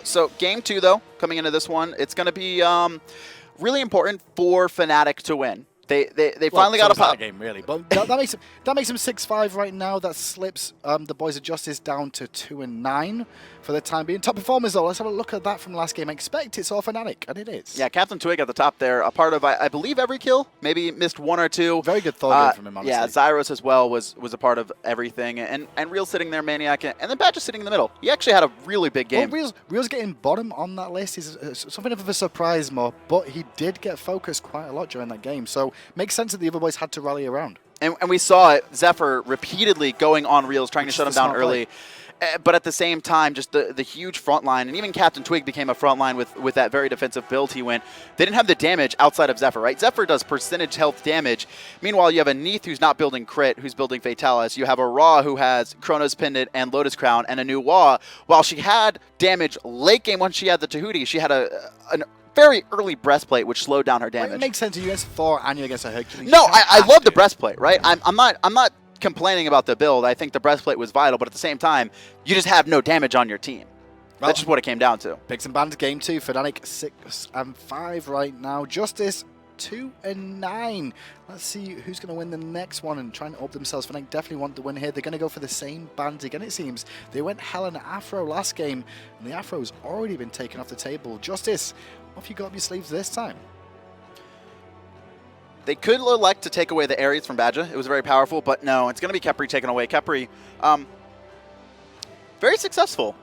So game 2, though, coming into this one, it's going to be really important for Fnatic to win. They finally got a pop game, really, but that makes them 6-5 right now. That slips the boys of JusTus down to 2-9 for the time being. Top performers, though, let's have a look at that from last game. I expect it's all Fnatic, and it is. Yeah, Captain Twig at the top there, a part of I believe every kill. Maybe missed 1 or 2. Very good thought game from him, honestly. Yeah, Zyrhoes as well was a part of everything, and Real sitting there, maniaKK, and then Badgah sitting in the middle. He actually had a really big game. Well, Real's getting bottom on that list is something of a surprise more, but he did get focused quite a lot during that game, so makes sense that the other boys had to rally around. And we saw it, Xephyr repeatedly going on Reals, trying to shut him down early. But at the same time, just the huge front line, and even Captain Twig became a front line with that very defensive build he went. They didn't have the damage outside of Xephyr, right? Xephyr does percentage health damage. Meanwhile, you have a Neith who's not building crit, who's building Fatalis. You have a Ra who has Chronos Pendant and Lotus Crown, and a new Wa. While she had damage late game when she had the Tahuti, she had an very early breastplate, which slowed down her damage. It makes sense. You against Thor and you against a Hercules. No, I love the breastplate, right? I'm not complaining about the build. I think the breastplate was vital, but at the same time, you just have no damage on your team. Well, that's just what it came down to. Picks and bans game 2. Fnatic 6-5 right now. JusTus 2-9. Let's see who's going to win the next one and try and up themselves. Fnatic definitely want the win here. They're going to go for the same bans again, it seems. They went Hell and Afro last game, and the Afro's already been taken off the table. JusTus, what have you got up your sleeves this time? They could elect to take away the Ares from Badgah. It was very powerful, but no, it's going to be Khepri taken away. Khepri, very successful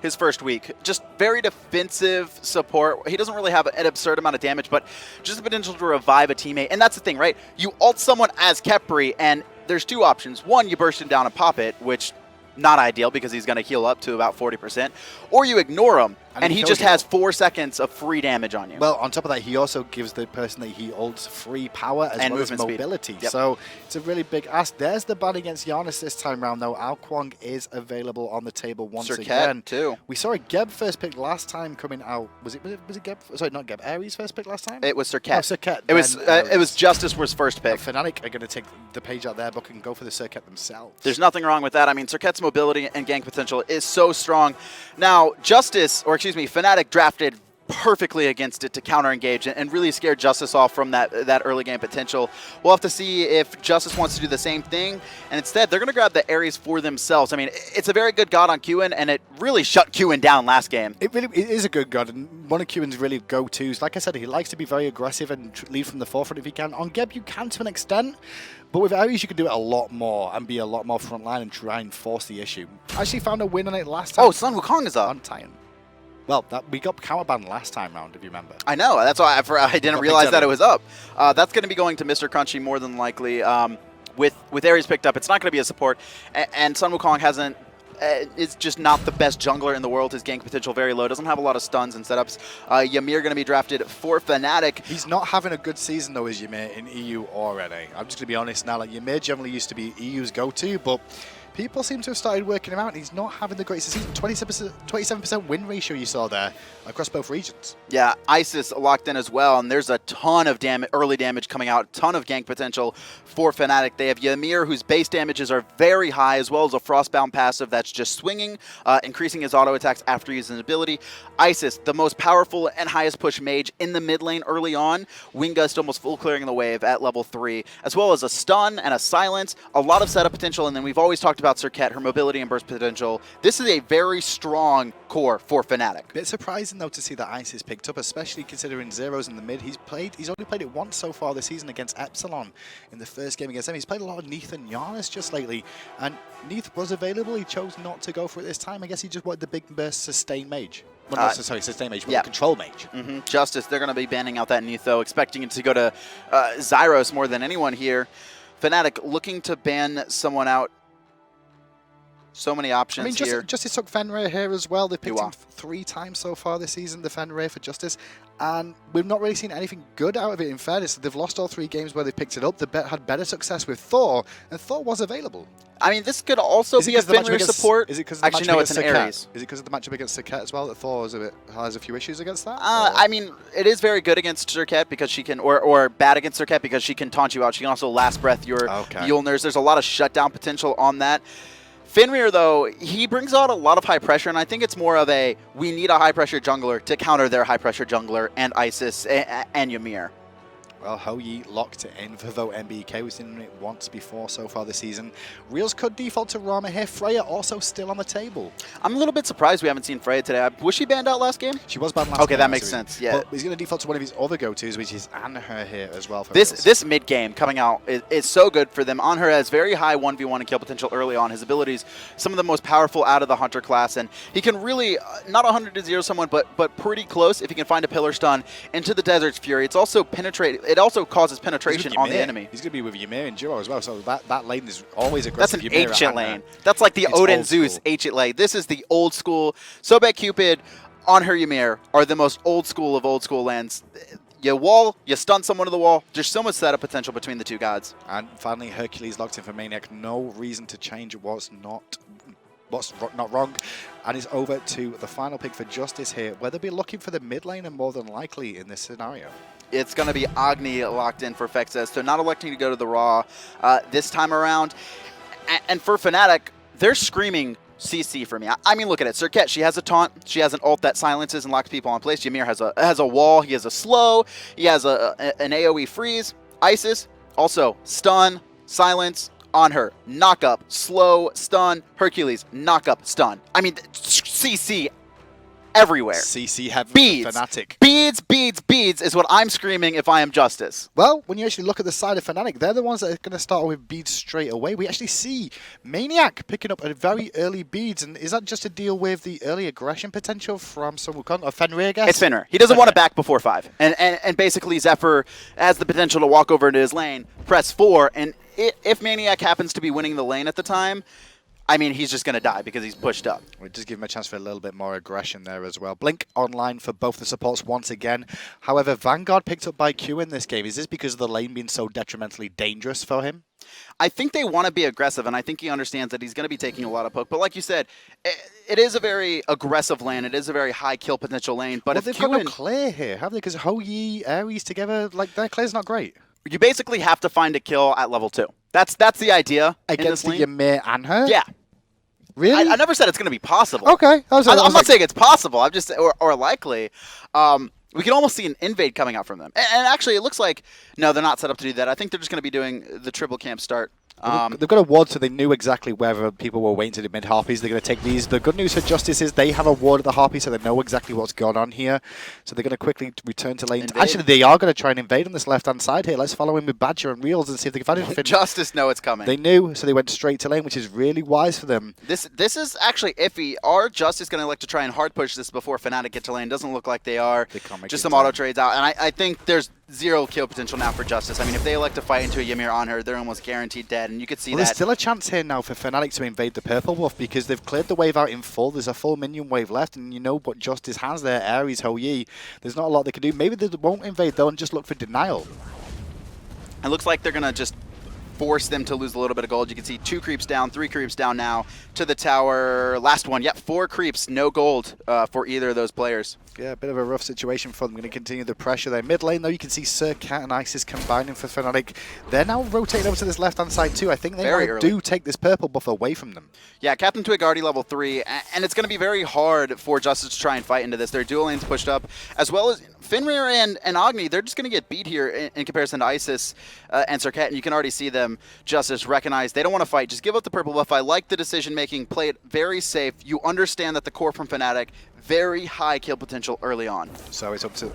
his first week. Just very defensive support. He doesn't really have an absurd amount of damage, but just the potential to revive a teammate. And that's the thing, right? You ult someone as Khepri, and there's 2 options. One, you burst him down and pop it, which not ideal because he's going to heal up to about 40%. Or you ignore him, and he just has 4 seconds of free damage on you. Well, on top of that, he also gives the person that he ults free power as well as mobility. Yep. So it's a really big ask. There's the ban against Giannis this time round, though. Wukong is available on the table once again. Too. We saw a Geb first pick last time coming out. Was it Geb? Sorry, not Geb. Ares first pick last time? It was Serqet. Oh, Serqet. It was JusTus was first pick. Fnatic are going to take the page out their book and go for the Serqet themselves. There's nothing wrong with that. I mean, Serqet's mobility and gank potential is so strong. Now, Fnatic drafted perfectly against it to counter-engage and really scared JusTus off from that early game potential. We'll have to see if JusTus wants to do the same thing, and instead they're going to grab the Ares for themselves. I mean, it's a very good god on Qiwen, and it really shut Qiwen down last game. It is a good god, and one of Qiwen's really go-tos. Like I said, he likes to be very aggressive and lead from the forefront if he can. On Geb, you can to an extent, but with Ares, you can do it a lot more and be a lot more frontline and try and force the issue. I actually found a win on it last time. Oh, Sun Wukong is up. On Titan. Well, we got counterbanned last time round, if you remember. I know. That's why I didn't realize that it was up. That's going to be going to MrCrunchy more than likely. With Ares picked up, it's not going to be a support. And Sun Wukong hasn't. Is just not the best jungler in the world. His gank potential very low. Doesn't have a lot of stuns and setups. Ymir going to be drafted for Fnatic. He's not having a good season though, is Ymir in EU or NA. I'm just going to be honest now. Like Ymir generally used to be EU's go-to, but people seem to have started working him out, and he's not having the greatest season. 27% win ratio you saw there across both regions. Yeah, Isis locked in as well, and there's a ton of early damage coming out, a ton of gank potential for Fnatic. They have Ymir, whose base damages are very high, as well as a Frostbound passive that's just swinging, increasing his auto attacks after using his ability. Isis, the most powerful and highest push mage in the mid lane early on. Wingust almost full clearing the wave at level 3, as well as a stun and a silence, a lot of setup potential, and then we've always talked about Serqet, her mobility and burst potential. This is a very strong core for Fnatic. Bit surprising though to see that Isis picked up, especially considering Zyrhoes in the mid. He's only played it once so far this season against Epsilon in the first game against them. He's played a lot of Neith and Giannis just lately, and Neith was available. He chose not to go for it this time. I guess he just wanted the big burst sustain mage. Well, sustain mage, but control mage. JusTus, they're going to be banning out that Neith though, expecting it to go to Zyrhoes more than anyone here. Fnatic looking to ban someone out. So many options here. JusTus took Fenrir here as well. They've picked him 3 times so far this season, the Fenrir for JusTus, and we've not really seen anything good out of it in fairness. They've lost all 3 games where they picked it up. They had better success with Thor, and Thor was available. I mean, this could also be a Fenrir support. Is it because actually no, it's an Ares. Is it because of the matchup against Serqet as well that Thor has a few issues against that? I mean, it is very good against Serqet because she can, or bad against Serqet because she can taunt you out. She can also last breath your Mjolnirs. There's a lot of shutdown potential on that. Fenrir, though, he brings out a lot of high pressure, and I think it's more of a, we need a high-pressure jungler to counter their high-pressure jungler and Isis and Ymir. Well, Hou-Yi locked it in for VoteNBK. We've seen it once before so far this season. Realzx could default to Rama here. Freya also still on the table. I'm a little bit surprised we haven't seen Freya today. Was she banned out last game? She was banned last game. Okay, that makes sense, yeah. But he's going to default to one of his other go-tos, which is Anhur here as well. For this mid-game coming out is so good for them. Anhur has very high 1v1 and kill potential early on. His abilities, some of the most powerful out of the Hunter class, and he can really, not 100-0 someone, but pretty close if he can find a pillar stun into the Desert's Fury. It's also it also causes penetration on the enemy. He's going to be with Ymir and duo as well, so that lane is always aggressive. That's an ancient lane. That's like the Odin Zeus ancient lane. This is the old school. Sobek Cupid, Anhur Ymir are the most old school of old school lanes. You wall, you stun someone to the wall. There's so much setup potential between the two gods. And finally, Hercules locked in for maniaKK. No reason to change what's not wrong. And it's over to the final pick for JusTus here, where they'll be looking for the mid lane and more than likely in this scenario. It's going to be Agni locked in for Fexez, so not electing to go to the Raw this time around. And for Fnatic, they're screaming CC for me. I mean, look at it. Serqet, she has a taunt. She has an ult that silences and locks people in place. Ymir has a wall. He has a slow. He has an AoE freeze. Isis, also stun, silence. Anhur, knock up, slow, stun. Hercules, knock up, stun. I mean, CC everywhere. CC heaven beads. Fnatic. Beads is what I'm screaming if I am JusTus. Well, when you actually look at the side of Fnatic, they're the ones that are going to start with beads straight away. We actually see maniaKK picking up a very early beads, and is that just to deal with the early aggression potential from some Wukong, or Fenrir, I guess? It's Fenrir. He doesn't want to back before 5. And basically Xephyr has the potential to walk over into his lane, press 4, and if maniaKK happens to be winning the lane at the time, I mean, he's just going to die because he's pushed up. We just give him a chance for a little bit more aggression there as well. Blink online for both the supports once again. However, Vanguard picked up by Qiwen this game. Is this because of the lane being so detrimentally dangerous for him? I think they want to be aggressive, and I think he understands that he's going to be taking a lot of poke. But like you said, it is a very aggressive lane. It is a very high kill potential lane. But if they've Qiwen, got no clear here, have they? Because Hou-Yi, Ares together, like, their clear's not great. You basically have to find a kill at level 2. That's the idea. Against the Ymir Anhur? Yeah. Really? I never said it's going to be possible. Okay. I'm not saying it's possible. I'm just or likely. We can almost see an invade coming out from them. And actually, it looks like no, they're not set up to do that. I think they're just going to be doing the triple camp start. They've got a ward, so they knew exactly where people were waiting to do mid-harpies. They're going to take these. The good news for JusTus is they have a ward at the harpy, so they know exactly what's going on here. So they're going to quickly return to lane. Actually, they are going to try and invade on this left-hand side here. Let's follow in with Badgah and Realzx and see if they can find anything. JusTus know it's coming. They knew, so they went straight to lane, which is really wise for them. This is actually iffy. Are JusTus going to like to try and hard push this before Fnatic get to lane? Doesn't look like they are. They can't make just some auto trades out. And I think there's 0 kill potential now for JusTus. I mean, if they elect to fight into a Ymir Anhur, they're almost guaranteed dead. And you could see that. There's still a chance here now for Fnatic to invade the purple buff because they've cleared the wave out in full. There's a full minion wave left, and you know what JusTus has there. Ares, Hou-Yi. There's not a lot they can do. Maybe they won't invade, though, and just look for denial. It looks like they're going to just force them to lose a little bit of gold. You can see 2 creeps down, 3 creeps down now to the tower. Last one, yep, 4 creeps, no gold for either of those players. Yeah, a bit of a rough situation for them. Going to continue the pressure there. Mid lane, though, you can see Serqet and Isis combining for Fnatic. They're now rotating over to this left-hand side, too. I think they do take this purple buff away from them. Yeah, Captain Twig already level 3, and it's going to be very hard for JusTus to try and fight into this. Their dual lanes pushed up, as well as Fenrir and Agni. They're just going to get beat here in comparison to Isis and Serqet, and you can already see them, JusTus, recognize they don't want to fight. Just give up the purple buff. I like the decision-making. Play it very safe. You understand that the core from Fnatic, very high kill potential early on. So it's up to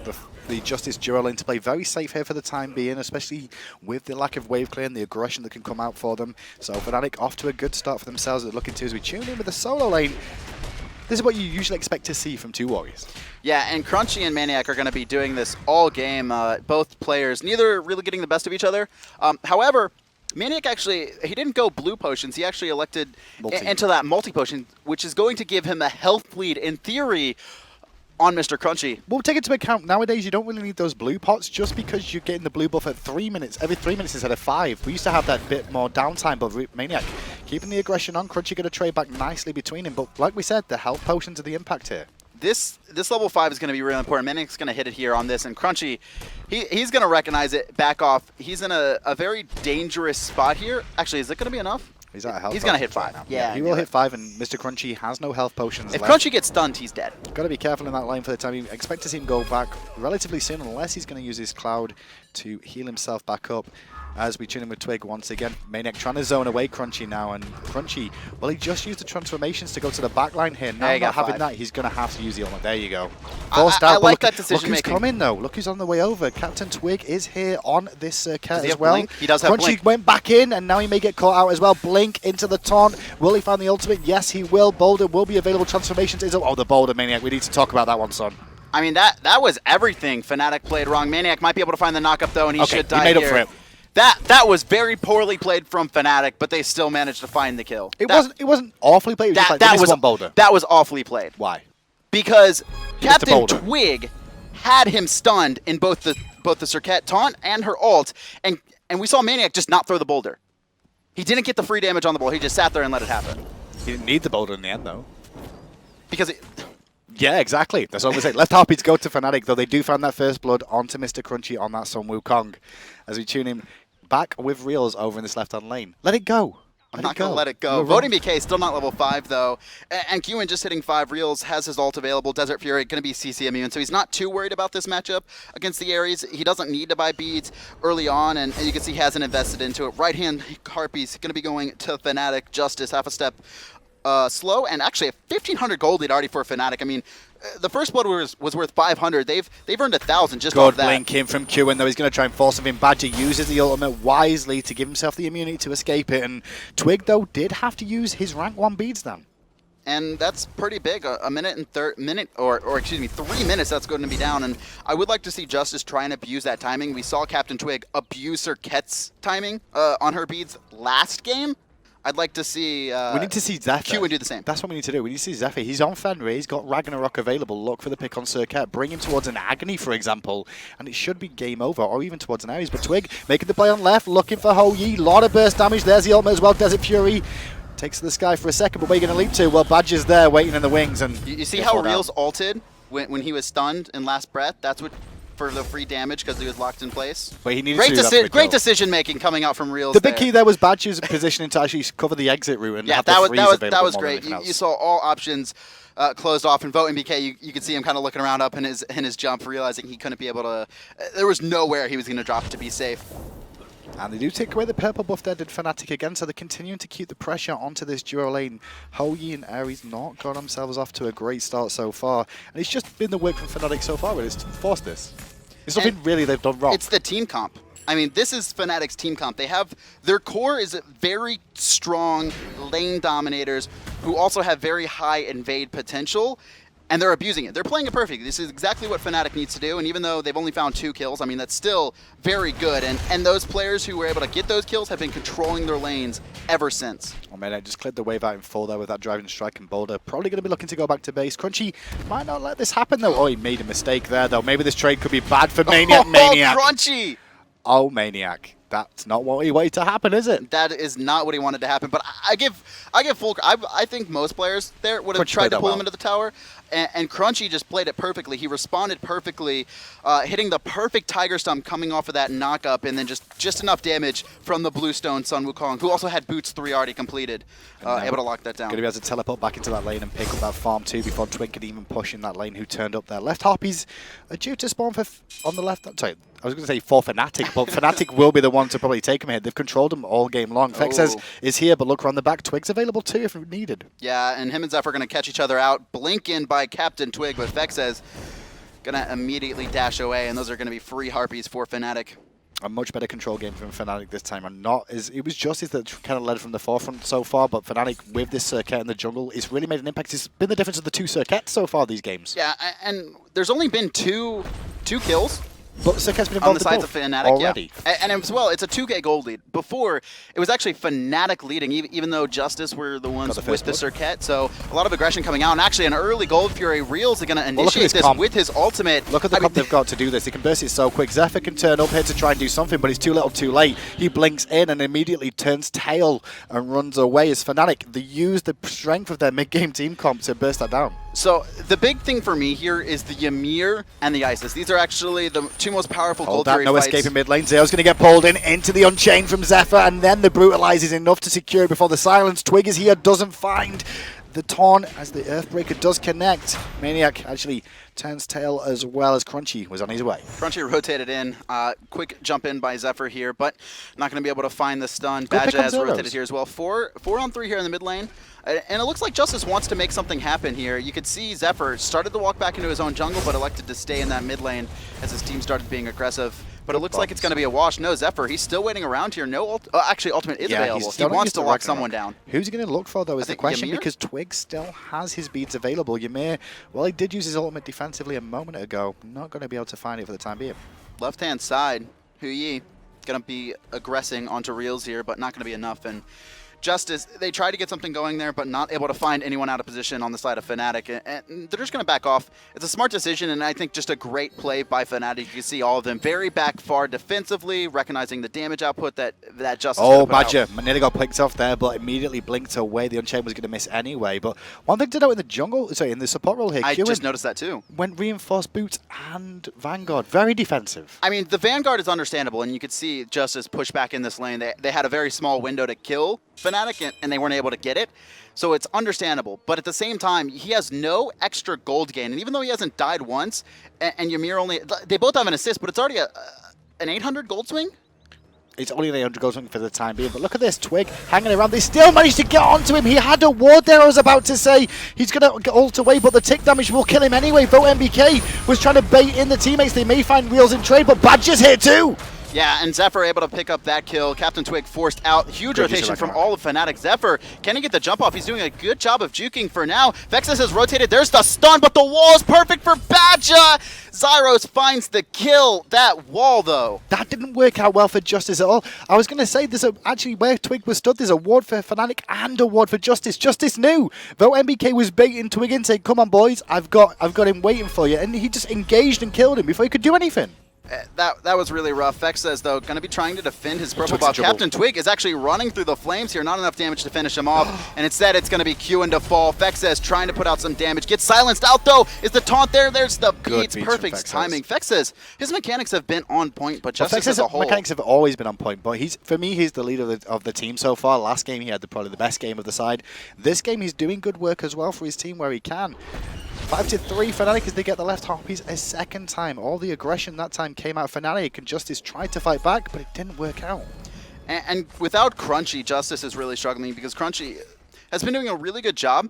the JusTus duo lane to play very safe here for the time being, especially with the lack of wave clear and the aggression that can come out for them. So Fnatic off to a good start for themselves. They're looking to as we tune in with the solo lane. This is what you usually expect to see from 2 warriors. Yeah, and Crunchy and maniaKK are going to be doing this all game. Both players, neither really getting the best of each other. However, maniaKK actually, he didn't go blue potions. He actually elected into that multi-potion, which is going to give him a health lead, in theory, on MrCrunchy. Well, take into account, nowadays you don't really need those blue pots just because you're getting the blue buff at 3 minutes, every 3 minutes instead of 5. We used to have that bit more downtime, but maniaKK keeping the aggression on. Crunchy going to trade back nicely between him, but like we said, the health potions are the impact here. This level 5 is going to be really important. maniaKK's going to hit it here on this, and Crunchy, he's going to recognize it, back off. He's in a very dangerous spot here. Actually, is it going to be enough? He's out of health. He's going to hit 5. Right now. Yeah, he will hit 5, and MrCrunchy has no health potions If left. Crunchy gets stunned, he's dead. Got to be careful in that lane for the time. You expect to see him go back relatively soon, unless he's going to use his cloud to heal himself back up. As we tune in with Twig once again. maniaKK trying to zone away Crunchy now, and Crunchy, well, he just used the transformations to go to the back line here. Now not having that, he's going to have to use the ultimate. There you go. Forced out, I like look, that decision look who's coming though. Look who's on the way over. Captain Twig is here on this Serqet as well. Blink? He does have Crunchy Blink. went back in, and now he may get caught out as well. Blink into the taunt. Will he find the ultimate? Yes, he will. Boulder will be available. Transformations is... Oh, the Boulder maniaKK. We need to talk about that one, son. I mean, that was everything Fnatic played wrong. maniaKK might be able to find the knock-up, though, and he should die he made here. up for it. That was very poorly played from Fnatic, but they still managed to find the kill. It wasn't awfully played. It was just like, that was one Boulder. That was awfully played. Why? Because Captain Boulder. Twig had him stunned in both the Serqet taunt and her ult, and we saw maniaKK just not throw the boulder. He didn't get the free damage on the boulder. He just sat there and let it happen. He didn't need the Boulder in the end, though. Because yeah, exactly. That's what we say. Left Harpies go to Fnatic, though they do find that first blood onto MrCrunchy on that Sun Wukong. As we tune him back with Realzx over in this left-hand lane. Let it go. I'm not going to let it go. VoteNBK still not level 5, though. And Qiwen just hitting 5. Realzx has his ult available. Desert Fury going to be CC immune, so he's not too worried about this matchup against the Ares. He doesn't need to buy beads early on, and you can see he hasn't invested into it. Right-hand Harpies going to be going to Fnatic. JusTus half a step slow, and actually a 1,500 gold lead already for Fnatic. I mean, the first blood was worth 500. They've earned 1,000 just off that. Good blink in from Qiwen, though. He's going to try and force something. Badgah uses the ultimate wisely to give himself the immunity to escape it. And Twig, though, did have to use his rank 1 beads then. And that's pretty big. A minute and 3 minutes that's going to be down. And I would like to see JusTus try and abuse that timing. We saw Captain Twig abuse Serqet's timing on her beads last game. I'd like to see we need to see Zephyr. Qiwen do the same. That's what we need to do. We need to see Zephyr. He's on Fenrir. He's got Ragnarok available. Look for the pick on Serqet. Bring him towards an Agni, for example, and it should be game over, or even towards an Ares. But Twig making the play on left, looking for Ho-Yi. Lot of burst damage. There's the ultimate as well. Desert Fury takes to the sky for a second, but where are you going to leap to? Well, Badgah's there waiting in the wings. And you see how Realzx ulted when he was stunned in last breath? That's what... for the free damage because he was locked in place. But he needed great decision making coming out from Realzx. The big key there was Badgah's positioning to actually cover the exit route and have the freeze available. That was great. You saw all options closed off. And VoteNBK, you could see him kind of looking around up in his jump, realizing he couldn't be able to. There was nowhere he was going to drop to be safe. And they do take away the purple buff there, did Fnatic again, so they're continuing to keep the pressure onto this duo lane. Ho-Yi and Ares not got themselves off to a great start so far. And it's just been the work from Fnatic so far, really, to force this. It's nothing really they've done wrong. It's the team comp. I mean, this is Fnatic's team comp. They have, their core is very strong lane dominators who also have very high invade potential, and they're abusing it. They're playing it perfectly. This is exactly what Fnatic needs to do, and even though they've only found 2 kills, I mean, that's still very good, and those players who were able to get those kills have been controlling their lanes ever since. Oh man, I just cleared the wave out in full there with that driving strike and Boulder. Probably going to be looking to go back to base. Crunchy might not let this happen though. Oh, he made a mistake there though. Maybe this trade could be bad for maniaKK. Crunchy! Oh, maniaKK. That's not what he wanted to happen, is it? That is not what he wanted to happen. But I give full. I think most players there would have tried to pull him into the tower, and Crunchy just played it perfectly. He responded perfectly, hitting the perfect Tiger Stump coming off of that knock-up, and then just enough damage from the Bluestone Sun Wukong, who also had Boots 3 already completed, able to lock that down. Going to be able to teleport back into that lane and pick up that farm too before Twig could even push in that lane who turned up there. Left Harpies are due to spawn on the left. Sorry, I was going to say for Fnatic, but Fnatic will be the one to probably take him here. They've controlled him all game long. Fexez is here, but look around the back. Twig's available too if needed. Yeah, and him and Zephyr are going to catch each other out. Blink in by Captain Twig, but Fexez going to immediately dash away, and those are going to be free Harpies for Fnatic. A much better control game from Fnatic this time, and it was JusTus that kind of led from the forefront so far, but Fnatic with this Serqet in the jungle, it's really made an impact. It's been the difference of the 2 Serqets so far these games. Yeah, and there's only been two kills. But Serqet's been involved on the sides of Fnatic already. Yeah. And as well, it's a 2K gold lead. Before, it was actually Fnatic leading, even though JusTus were the ones with the Serqet. So a lot of aggression coming out. And actually, an early Gold Fury Realzx are going to initiate this with his ultimate. Look at the comp they've got to do this. He can burst it so quick. Zephyr can turn up here to try and do something, but it's too little too late. He blinks in and immediately turns tail and runs away as Fnatic. They use the strength of their mid-game team comp to burst that down. So the big thing for me here is the Ymir and the Isis. These are actually the two most powerful Gold Fury no fights. escape in mid lane. Zyrhoes going to get pulled into the Unchained from Xephyr, and then the Brutalize is enough to secure before the silence. Twig is here, doesn't find the Taunt as the Earthbreaker does connect. maniaKK actually turns tail as well as Crunchy was on his way. Crunchy rotated in. Quick jump in by Xephyr here, but not going to be able to find the stun. Badgah has rotated here as well. 4 on 3 here in the mid lane. And it looks like JusTus wants to make something happen here. You could see Xephyr started to walk back into his own jungle, but elected to stay in that mid lane as his team started being aggressive. But it looks like it's going to be a wash. No, Xephyr, he's still waiting around here. No, actually, ultimate is available. He wants to lock someone down. Who's he going to look for, though, is the question, because Twig still has his beads available. Ymir, well, he did use his ultimate defensively a moment ago. Not going to be able to find it for the time being. Left-hand side, Huyi going to be aggressing onto Realzx here, but not going to be enough. And JusTus, they tried to get something going there, but not able to find anyone out of position on the side of Fnatic, and they're just going to back off. It's a smart decision, and I think just a great play by Fnatic. You can see all of them very back far defensively, recognizing the damage output that JusTus. Oh, Badgah nearly got picked off there, but immediately blinked away. The Unchained was going to miss anyway. But one thing to note in the jungle, sorry, in the support role here, I Qiwen just noticed that too. Went reinforced boots and Vanguard, very defensive. I mean, the Vanguard is understandable, and you could see JusTus push back in this lane. They had a very small window to kill Fnatic, and they weren't able to get it, so it's understandable. But at the same time, he has no extra gold gain, and even though he hasn't died once, and Ymir only, they both have an assist, but it's already an 800 gold swing. It's only an 800 gold swing for the time being, but look at this, Twig hanging around. They still managed to get onto him. He had a ward there, I was about to say. He's going to ult away, but the tick damage will kill him anyway. VoteNBK was trying to bait in the teammates. They may find Realzx in trade, but Badgah's here too. Yeah, and Xephyr able to pick up that kill. Captain Twig forced out. Huge rotation from all of Fnatic. Xephyr, can he get the jump off? He's doing a good job of juking for now. Fexez has rotated. There's the stun, but the wall is perfect for Badgah. Zyrhoes finds the kill. That wall, though. That didn't work out well for JusTus at all. I was going to say, there's actually where Twig was stood, there's a ward for Fnatic and a ward for JusTus. JusTus knew. VoteNBK was baiting Twig in, saying, come on, boys, I've got him waiting for you. And he just engaged and killed him before he could do anything. That was really rough. Fexez, though, going to be trying to defend his purple buff. Captain Twig is actually running through the flames here. Not enough damage to finish him off. And instead, it's going to be Qiwen to fall. Fexez trying to put out some damage. Gets silenced out, though. Is the taunt there? There's the beats. Perfect timing. Fexez, his mechanics have been on point, but JusTus as a whole. Mechanics have always been on point, but for me, he's the leader of the team so far. Last game, he had probably the best game of the side. This game, he's doing good work as well for his team where he can. 5-3 Fnatic as they get the left Harpies a second time. All the aggression that time came out of Fnatic, and JusTus tried to fight back, but it didn't work out. And without Crunchy, JusTus is really struggling because Crunchy has been doing a really good job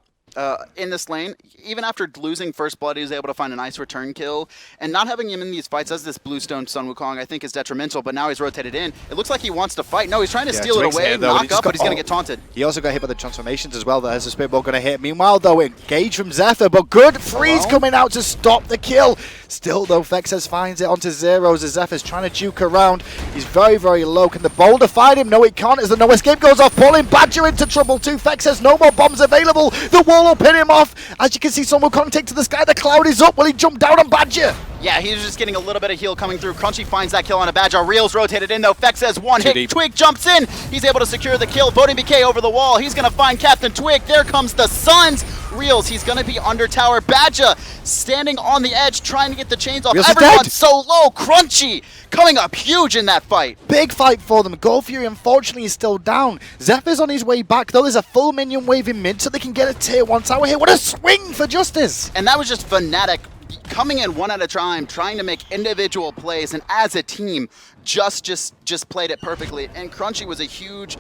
in this lane. Even after losing first blood, he was able to find a nice return kill. And not having him in these fights as this Bluestone Sun Wukong, I think, is detrimental. But now he's rotated in. It looks like he wants to fight. No, he's trying to steal it away, knock up, but he's going to get taunted. He also got hit by the transformations as well. There's a Spirit Ball going to hit. Meanwhile, though, engage from Xephyr, but good freeze coming out to stop the kill. Still, though, Fexez finds it onto Zyrhoes as Zephyr's trying to juke around. He's very, very low. Can the boulder find him? No, it can't as the no escape goes off, pulling Badgah into trouble too. Fexez, no more bombs available. The wall will pin him off. As you can see, Sun Wukong take to the sky. The cloud is up. Will he jump down on Badgah? Yeah, he's just getting a little bit of heal coming through. Crunchy finds that kill on a Badgah. Realzx rotated in, though. Fexez one hit. Deep. Twig jumps in. He's able to secure the kill. VoteNBK over the wall. He's going to find Captain Twig. There comes the Suns. Realzx, he's going to be under tower. Badgah standing on the edge, trying to get the chains off. Realzx Everyone's so low. Crunchy coming up huge in that fight. Big fight for them. Gold Fury, unfortunately, is still down. Zephyr's on his way back, though. There's a full minion wave in mid, so they can get a tier 1 tower here. What a swing for JusTus. And that was just Fnatic coming in one at a time, trying to make individual plays, and as a team, just played it perfectly. And Crunchy was a huge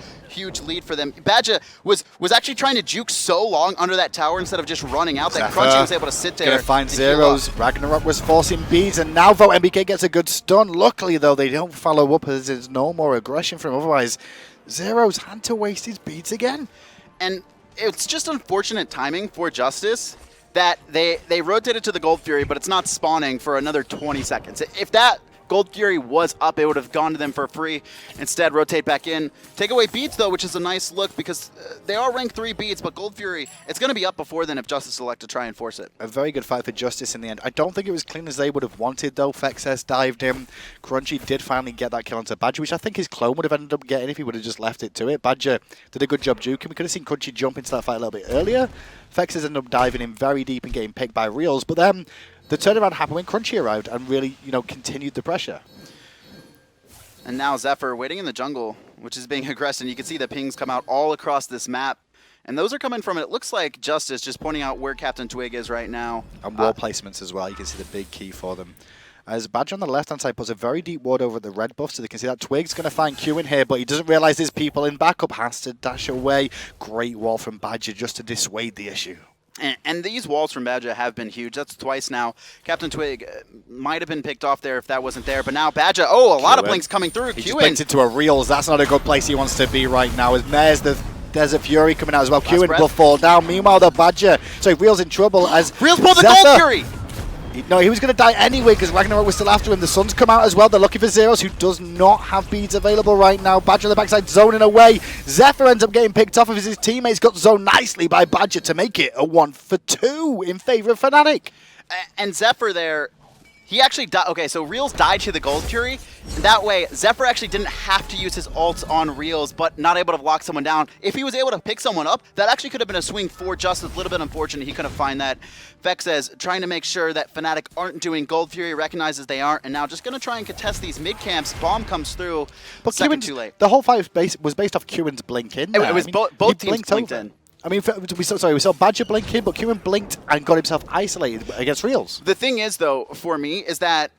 lead for them. Badgah was actually trying to juke so long under that tower instead of just running out that Crunchy was able to sit there. Gonna find Zyrhoes. Ragnarok was forcing beads, and now VoteNBK gets a good stun. Luckily, though, they don't follow up as there's no more aggression from him. Otherwise, Zyrhoes had to waste his beads again. And it's just unfortunate timing for JusTus that they rotated to the Gold Fury, but it's not spawning for another 20 seconds. If that Gold Fury was up, it would have gone to them for free. Instead, rotate back in. Take away beats, though, which is a nice look because they are rank 3 beats, but Gold Fury, it's going to be up before then if JusTus select to try and force it. A very good fight for JusTus in the end. I don't think it was clean as they would have wanted, though. Fexez dived in. Crunchy did finally get that kill onto Badgah, which I think his clone would have ended up getting if he would have just left it to it. Badgah did a good job juking. We could have seen Crunchy jump into that fight a little bit earlier. Fexez ended up diving in very deep and getting picked by Realzx, but then the turnaround happened when Crunchy arrived and really, continued the pressure. And now Xephyr waiting in the jungle, which is being aggressive. And you can see the pings come out all across this map. And those are coming from, it looks like JusTus just pointing out where Captain Twig is right now. And wall placements as well. You can see the big key for them. As Badgah on the left-hand side puts a very deep ward over the red buff, so they can see that Twig's going to find Qiwen here, but he doesn't realize there's people in backup, has to dash away. Great wall from Badgah just to dissuade the issue. And these walls from Badgah have been huge. That's twice now. Captain Twig might have been picked off there if that wasn't there. But now Badgah, a lot of blinks coming through. He just blinked into a Realzx. That's not a good place he wants to be right now. As there's a Fury coming out as well. Qiwen will fall down. Meanwhile, the Badgah, Realzx in trouble as Realzx pulled the Gold Fury! No, he was going to die anyway because Ragnarok was still after him. The Sun's come out as well. They're looking for Zyrhoes, who does not have beads available right now. Badgah on the backside zoning away. Xephyr ends up getting picked off as his teammates got zoned nicely by Badgah to make it a 1-for-2 in favor of Fnatic. And Xephyr there, he actually died. Okay, so Realzx died to the Gold Fury. And that way, Xephyr actually didn't have to use his ults on Realzx, but not able to lock someone down. If he was able to pick someone up, that actually could have been a swing for JusTus. A little bit unfortunate he couldn't find that. Fexez trying to make sure that Fnatic aren't doing. Gold Fury recognizes they aren't, and now just going to try and contest these mid camps. Bomb comes through, but second too late. The whole fight was based off Qiwen's blink in. It was both teams blinked in. I mean, we saw Badgah blink in, but Qiwen blinked and got himself isolated against Realzx. The thing is, though, for me, is that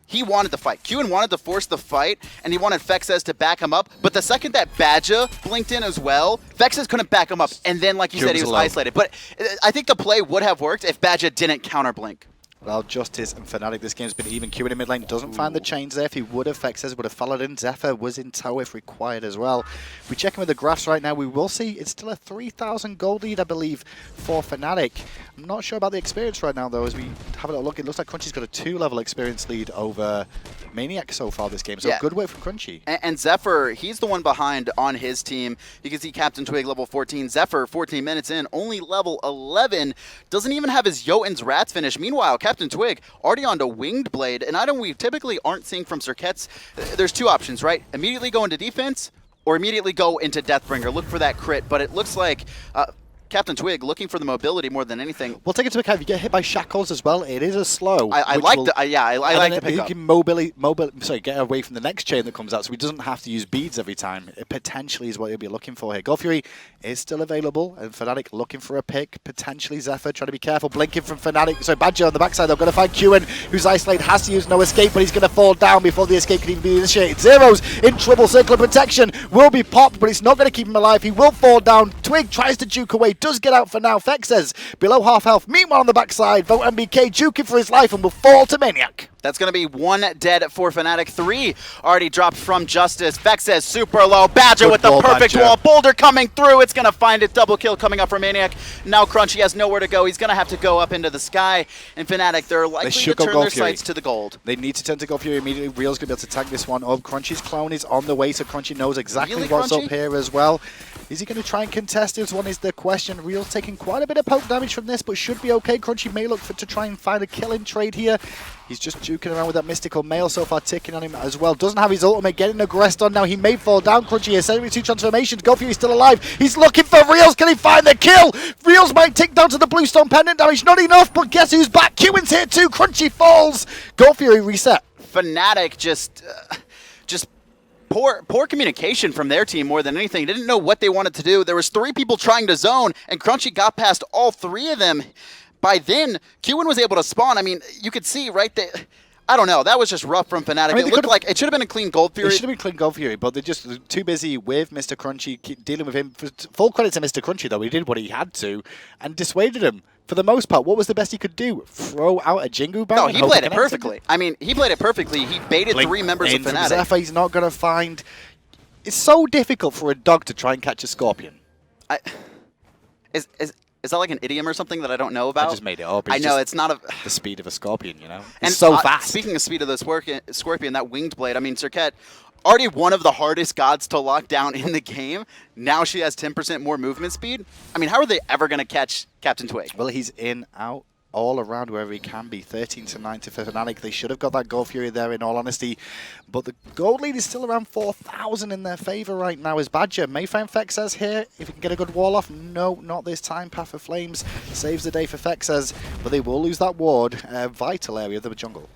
he wanted the fight. Qiwen wanted to force the fight, and he wanted Fexez to back him up. But the second that Badgah blinked in as well, Fexez couldn't back him up. And then, like you said, he was isolated. But I think the play would have worked if Badgah didn't counter blink. Well, JusTus and Fnatic, this game's been even. Qiwen in mid lane doesn't find the chains there. If he would have, Fexez would have followed in. Xephyr was in tow if required as well. If we check in with the graphs right now, we will see it's still a 3,000 gold lead, I believe, for Fnatic. I'm not sure about the experience right now, though, as we have a little look. It looks like Crunchy's got a 2-level experience lead over maniaKK so far this game. So good work from Crunchy. And Xephyr, he's the one behind on his team. You can see Captain Twig level 14. Xephyr, 14 minutes in, only level 11. Doesn't even have his Jotun's Rats finish. Meanwhile, Captain Twig already onto Winged Blade, an item we typically aren't seeing from Serqets. There's two options, right? Immediately go into defense or immediately go into Deathbringer. Look for that crit, but it looks like Captain Twig looking for the mobility more than anything. We'll take it to account. If you get hit by shackles as well, it is a slow. I like the pick up. He can get away from the next chain that comes out, so he doesn't have to use beads every time. It potentially is what he'll be looking for here. Gold Fury is still available, and Fnatic looking for a pick. Potentially Xephyr trying to be careful. Blinking from Fnatic. So Badgah on the backside, they're going to find Qiwen, who's isolated, has to use no escape, but he's going to fall down before the escape can even be initiated. Zyrhoes in trouble. Circle of protection will be popped, but it's not going to keep him alive. He will fall down. Twig tries to juke away. Does get out for now. Fexez below half health. Meanwhile on the backside, VoteNBK juking for his life and will fall to maniaKK. That's going to be 1 dead for Fnatic. 3 already dropped from JusTus. Fexez super low. Badgah with the perfect wall. Boulder coming through. It's going to find it. Double kill coming up for maniaKK. Now Crunchy has nowhere to go. He's going to have to go up into the sky. And Fnatic, they're likely to turn their sights to the gold. They need to turn to Gold Fury immediately. Real's going to be able to tag this one up. Crunchy's clone is on the way, so Crunchy knows exactly what's up here as well. Is he going to try and contest this one is the question. Real's taking quite a bit of poke damage from this, but should be okay. Crunchy may look to try and find a killing trade here. He's just juking around with that mystical mail so far, ticking on him as well. Doesn't have his ultimate, getting aggressed on now. He may fall down. Crunchy here, 72 transformations. Gold Fury's still alive. He's looking for Realzx. Can he find the kill? Realzx might tick down to the Bluestone pendant damage. Not enough, but guess who's back? Qiwen's here too. Crunchy falls. Gold Fury reset. Fnatic just poor communication from their team more than anything. Didn't know what they wanted to do. There was 3 people trying to zone, and Crunchy got past all 3 of them. By then, Qiwen was able to spawn. I mean, you could see right there. I don't know. That was just rough from Fnatic. I mean, it looked like it should have been a clean Gold Fury. It should have been clean Gold Fury, but they're just too busy with MrCrunchy, dealing with him. Full credit to MrCrunchy, though. He did what he had to and dissuaded him. For the most part, what was the best he could do? Throw out a Jingu Bang? No, he played it perfectly. I mean, he played it perfectly. He baited 3 members of Fnatic. Xephyr, he's not going to find... It's so difficult for a dog to try and catch a scorpion. Is that like an idiom or something that I don't know about? I just made it up. I know, it's not the speed of a scorpion, you know? And it's so fast. Speaking of speed of the scorpion, that winged blade, I mean, Serqet, already one of the hardest gods to lock down in the game. Now she has 10% more movement speed. I mean, how are they ever going to catch Captain Twig? Well, he's in, out, all around wherever he can be. 13-9 to Fnatic. They should have got that Gold Fury there, in all honesty. But the gold lead is still around 4,000 in their favor right now as Badgah may find Fexez here. If he can get a good wall off, no, not this time. Path of Flames saves the day for Fexez, but they will lose that ward, vital area of the jungle.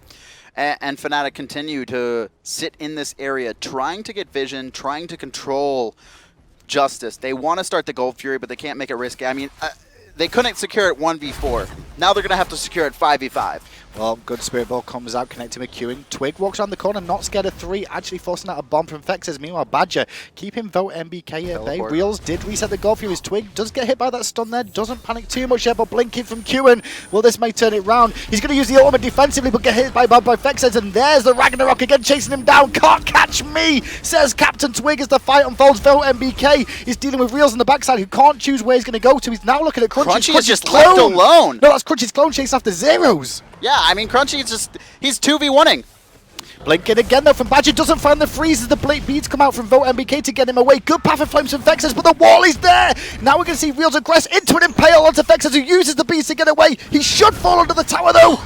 And Fnatic continue to sit in this area, trying to get vision, trying to control JusTus. They want to start the Gold Fury, but they can't make it risky. I mean, they couldn't secure it 1v4. Now they're going to have to secure it 5v5. Well, good Spirit Ball comes out, connecting with Qiwen. Twig walks around the corner, not scared of 3, actually forcing out a bomb from Fexez. Meanwhile, Badgah keeping VoteNBK at bay. Realzx did reset the goal for his Twig. Does get hit by that stun there, doesn't panic too much yet, but blinking from Qiwen. Well, this may turn it round. He's going to use the ultimate defensively, but get hit by Fexez, and there's the Ragnarok again, chasing him down. Can't catch me, says Captain Twig as the fight unfolds. VoteNBK is dealing with Realzx on the backside, who can't choose where he's going to go to. He's now looking at Crunchy. Crunchy is just left alone. No, that's Crunchy's clone chasing after Zyrhoes. Yeah, I mean, Crunchy is just, he's 2v1ing. Blinking again though from Badgah, doesn't find the freeze as the blade beads come out from VoteNBK to get him away. Good path of flames from Fexez, but the wall is there. Now we're going to see Realzx aggress into an impale onto Fexez, who uses the beads to get away. He should fall under the tower though.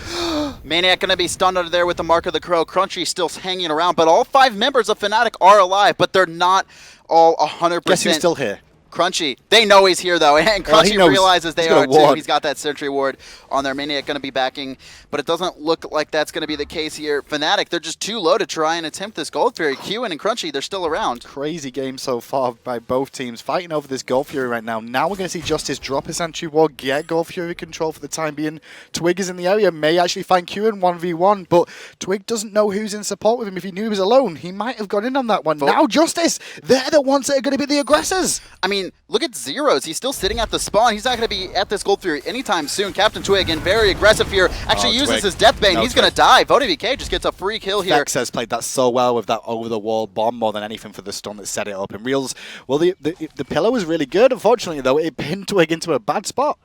maniaKK going to be stunned under there with the Mark of the Crow. Crunchy still hanging around, but all 5 members of Fnatic are alive, but they're not all 100%. Guess who's still here? Crunchy. They know he's here, though, and Crunchy realizes they are, too. He's got that Sentry Ward on there. maniaKK going to be backing, but it doesn't look like that's going to be the case here. Fnatic, they're just too low to try and attempt this Gold Fury. Qiwen and Crunchy, they're still around. Crazy game so far by both teams, fighting over this Gold Fury right now. Now we're going to see JusTus drop his Sentry Ward, get Gold Fury control for the time being. Twig is in the area, may actually find Qiwen 1v1, but Twig doesn't know who's in support with him. If he knew he was alone, he might have gone in on that one. Now JusTus, they're the ones that are going to be the aggressors. I mean, look at Zyrhoes. He's still sitting at the spawn. He's not going to be at this Gold Fury anytime soon. Captain Twig, again, very aggressive here. Actually uses his Death Bane. He's going to die. VoteNBK just gets a free kill here. Fexez played that so well with that over-the-wall bomb more than anything for the stun that set it up. And Realzx, well, the pillar was really good. Unfortunately, though, it pinned Twig into a bad spot.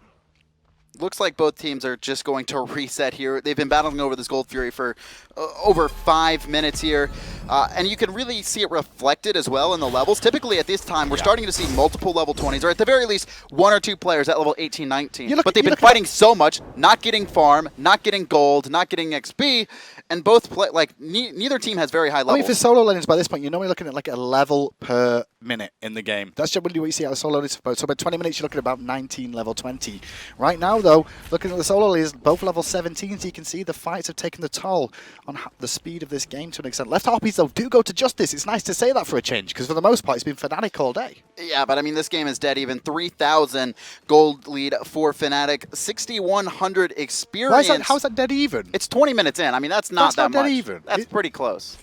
Looks like both teams are just going to reset here. They've been battling over this Gold Fury for over 5 minutes here. And you can really see it reflected as well in the levels. Typically at this time, we're starting to see multiple level 20s, or at the very least, 1 or 2 players at level 18, 19. But they've been fighting so much, not getting farm, not getting gold, not getting XP, and both play, like, neither team has very high levels. I mean, for solo lanes by this point, you're normally looking at like a level per minute in the game. That's generally what you see out of solo lanes. So about 20 minutes, you're looking at about 19 level 20. Right now, though, looking at the solo lanes, both level 17, so you can see the fights have taken the toll on the speed of this game to an extent. Left harpies, though, do go to JusTus. It's nice to say that for a change, because for the most part, it's been Fnatic all day. Yeah, but I mean, this game is dead even. 3,000 gold lead for Fnatic. 6,100 experience. How is that dead even? It's 20 minutes in. I mean, that's not that much. Dead even. That's pretty close.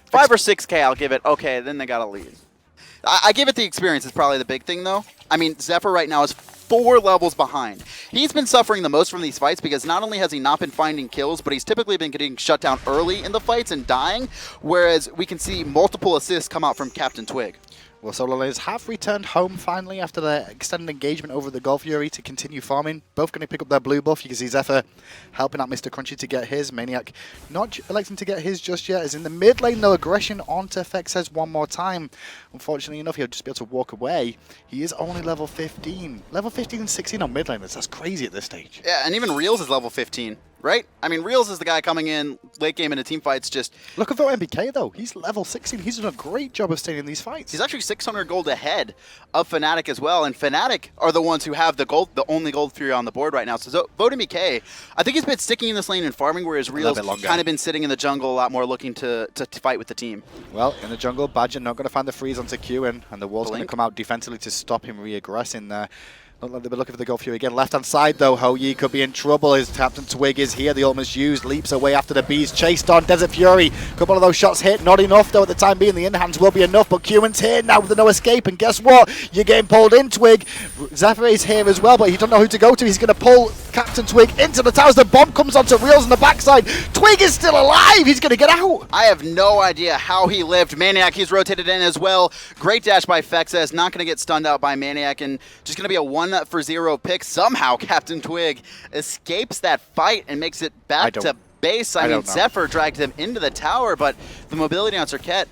5 or 6K, I'll give it. Okay, then they got to lead. I give it the experience. It's probably the big thing, though. I mean, Xephyr right now is 4 levels behind. He's been suffering the most from these fights because not only has he not been finding kills, but he's typically been getting shut down early in the fights and dying, whereas we can see multiple assists come out from Captain Twig. Well, solo lanes have returned home finally after their extended engagement over the Gold Fury to continue farming. Both going to pick up their blue buff. You can see Xephyr helping out MrCrunchy to get his. maniaKK not electing to get his just yet. Is in the mid lane, though, aggression onto Fexez one more time. Unfortunately enough, he'll just be able to walk away. He is only level 15. Level 15 and 16 on mid laners. That's crazy at this stage. Yeah, and even Realzx is level 15. Right? I mean, Realzx is the guy coming in late game into team fights just... Look at VoteNBK, though. He's level 16. He's done a great job of staying in these fights. He's actually 600 gold ahead of Fnatic as well, and Fnatic are the ones who have the only gold Fury on the board right now. So VoteNBK, I think he's been sticking in this lane and farming, whereas Realzx kind of been sitting in the jungle a lot more looking to fight with the team. Well, in the jungle, Badgah not going to find the freeze onto Qiwen, and the wall's going to come out defensively to stop him re-aggressing there. Look like they'll be looking for the Gold Fury again. Left-hand side, though, Ho-Yi could be in trouble as Captain Twig is here. The ultimate's used, leaps away after the bees. Chased on, Desert Fury. Couple of those shots hit, not enough, though, at the time being. The in-hands will be enough, but Qiwen's here now with no escape, and guess what? You're getting pulled in, Twig. Xephyr is here as well, but he doesn't know who to go to. He's going to pull Captain Twig into the towers. The bomb comes onto Reels on the backside. Twig is still alive. He's going to get out. I have no idea how he lived. maniaKK, he's rotated in as well. Great dash by Fexez. Not going to get stunned out by maniaKK, and just going to be a 1-for-0 pick. Somehow, Captain Twig escapes that fight and makes it back to base. I mean, Xephyr dragged him into the tower, but the mobility on Serqet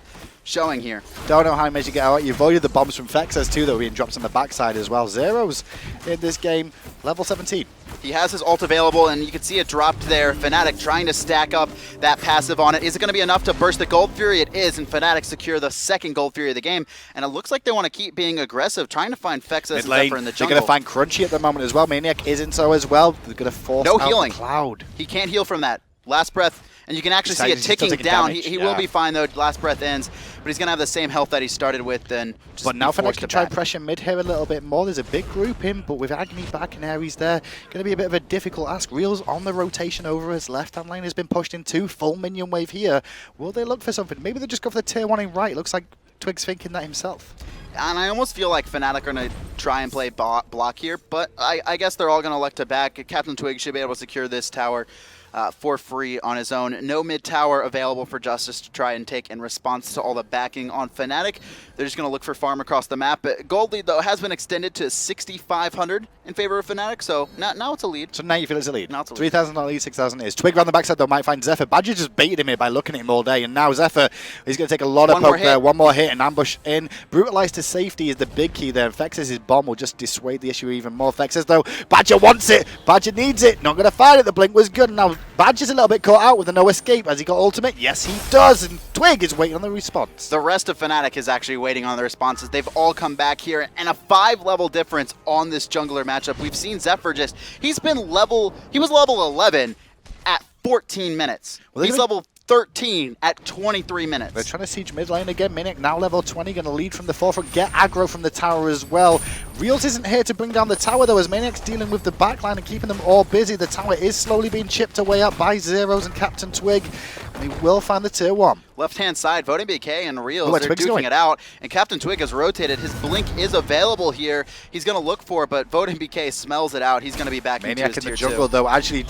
showing here. Don't know how he managed to get out. You avoided the bombs from Fexez too, though, being dropped on the backside as well. Zyrhoes in this game, level 17. He has his ult available, and you can see it dropped there. Fnatic trying to stack up that passive on it. Is it going to be enough to burst the Gold Fury? It is, and Fnatic secure the second Gold Fury of the game. And it looks like they want to keep being aggressive, trying to find Fexez and Xephyr in the jungle. They're going to find Crunchy at the moment as well. maniaKK isn't so as well. They're going to force out the Cloud. He can't heal from that. Last breath, and you can actually see it ticking down. He will be fine, though. Last breath ends, but he's going to have the same health that he started with. Then, but now Fnatic can try pressure mid here a little bit more. There's a big group in, but with Agni back and Ares there, going to be a bit of a difficult ask. Reels on the rotation over his left-hand lane has been pushed into full minion wave here. Will they look for something? Maybe they just go for the tier 1 in right. Looks like Twig's thinking that himself. And I almost feel like Fnatic are going to try and play block here, but I guess they're all going to elect to back. Captain Twig should be able to secure this tower for free on his own. No mid tower available for JusTus to try and take in response to all the backing on Fnatic. They're just going to look for farm across the map. Gold lead, though, has been extended to 6,500 in favor of Fnatic, so now it's a lead. So now you feel it's a lead. Now it's a lead. 3,000 lead, 6,000 is. Twig around the backside, though, might find Xephyr. Badgah just baited him here by looking at him all day, and now Xephyr is going to take a lot of poke there. One more hit and ambush in. Brutalize to safety is the big key there, and Fexez's bomb will just dissuade the issue even more. Fexez, though, Badgah wants it. Badgah needs it. Not going to find it. The blink was good. Now Badgah's a little bit caught out with a no escape. Has he got ultimate? Yes, he does, and Twig is waiting on the response. The rest of Fnatic is actually waiting on the responses. They've all come back here, and a 5-level difference on this jungler matchup. We've seen Xephyr just, he was level 11 at 14 minutes. Well, he's level 13 at 23 minutes. They're trying to siege mid lane again. maniaKK now level 20, going to lead from the forefront, get aggro from the tower as well. Realzx isn't here to bring down the tower, though, as maniaKK's dealing with the backline and keeping them all busy. The tower is slowly being chipped away up by Zyrhoes and Captain Twig. They will find the tier 1. Left-hand side, VoteNBK and Realzx, they're duking it out, and Captain Twig has rotated. His blink is available here. He's going to look for it, but VoteNBK smells it out. He's going to be back into his maniaKK in tier the jungle, 2. though, actually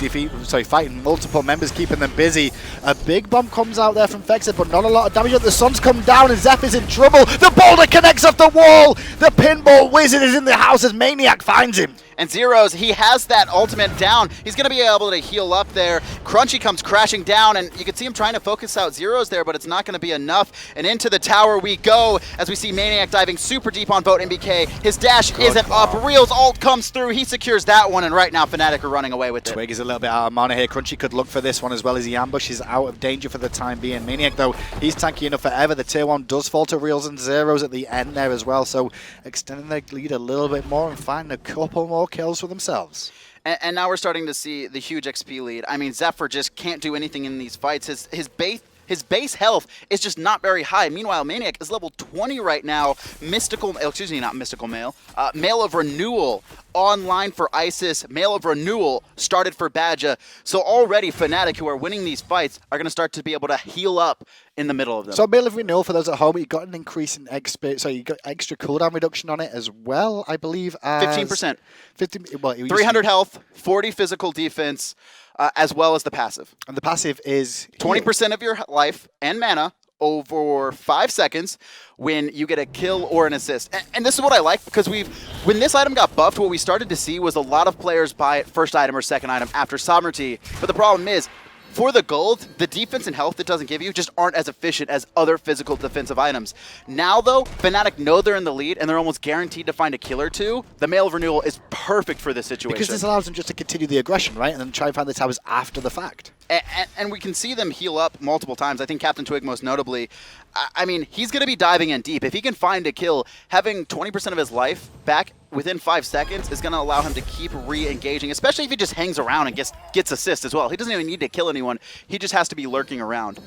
fighting multiple members, keeping them busy. A big bomb comes out there from Fexez, but not a lot of damage. The sun's come down, and Zephyr's in trouble. The boulder connects off the wall. The pinball wizard is in the house as maniaKK finds him. And Zyrhoes, he has that ultimate down. He's going to be able to heal up there. Crunchy comes crashing down, and you can see him trying to focus out Zyrhoes there, but it's not going to be enough. And into the tower we go as we see maniaKK diving super deep on VoteNBK. His dash isn't up. Realzx ult comes through. He secures that one, and right now Fnatic are running away with it. Twig is a little bit out of mana here. Crunchy could look for this one as well as he ambushes out of danger for the time being. maniaKK, though, he's tanky enough forever. The tier 1 does fall to Realzx and Zyrhoes at the end there as well, so extending their lead a little bit more and finding a couple more kills for themselves. And now we're starting to see the huge XP lead. I mean, Xephyr just can't do anything in these fights. His base health is just not very high. Meanwhile, maniaKK is level 20 right now. Mail of Renewal online for ISIS. Mail of Renewal started for Badgah. So already Fnatic, who are winning these fights, are going to start to be able to heal up in the middle of them. So Mail of Renewal, for those at home, you got an increase in XP, so you got extra cooldown reduction on it as well, I believe. 15%. 300 health, 40 physical defense, as well as the passive. And the passive is 20% of your life and mana over 5 seconds when you get a kill or an assist. And this is what I like, because when this item got buffed, what we started to see was a lot of players buy first item or second item after Sovereignty. But the problem is, for the gold, the defense and health it doesn't give you just aren't as efficient as other physical defensive items. Now, though, Fnatic know they're in the lead and they're almost guaranteed to find a kill or two. The Mail of Renewal is perfect for this situation. Because this allows them just to continue the aggression, right? And then try and find the towers after the fact. And we can see them heal up multiple times. I think Captain Twig most notably. I mean, he's going to be diving in deep. If he can find a kill, having 20% of his life back within 5 seconds is going to allow him to keep re-engaging, especially if he just hangs around and gets assist as well. He doesn't even need to kill anyone. He just has to be lurking around.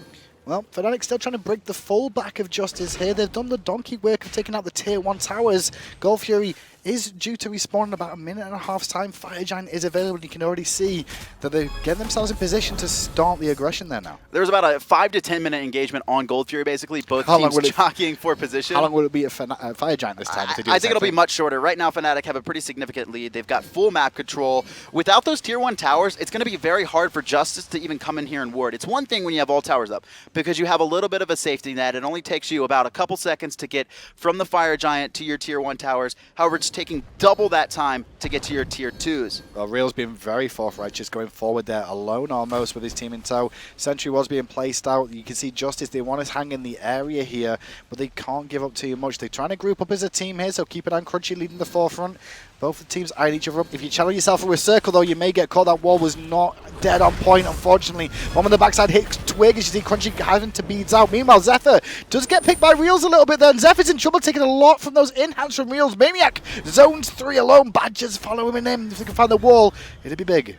Well, Fnatic still trying to break the full back of JusTus here. They've done the donkey work of taking out the tier 1 towers. Gold Fury is due to respawn in about a minute and a half's time. Fire Giant is available. You can already see that they're getting themselves in position to start the aggression there now. There's about a 5 to 10 minute engagement on Gold Fury, basically. Both teams jockeying for position. How long will it be at Fire Giant this time? I think it'll be much shorter. Right now, Fnatic have a pretty significant lead. They've got full map control. Without those tier 1 towers, it's going to be very hard for JusTus to even come in here and ward. It's one thing when you have all towers up, because you have a little bit of a safety net. It only takes you about a couple seconds to get from the Fire Giant to your tier 1 towers. However, it's taking double that time to get to your tier 2s. Well, Real's been very forthright, just going forward there alone almost with his team in tow. Sentry was being placed out. You can see JusTus, they want to hang in the area here, but they can't give up too much. They're trying to group up as a team here, so keep it on Crunchy leading the forefront. Both the teams eyeing each other up. If you channel yourself through a circle, though, you may get caught. That wall was not dead on point, unfortunately. One on the backside hits Twig, as you see Crunchy having to beads out. Meanwhile, Xephyr does get picked by Realzx a little bit there, and Zephyr's in trouble, taking a lot from those in-hands from Realzx. maniaKK zones 3 alone. Badgers following him in. If they can find the wall, it'd be big.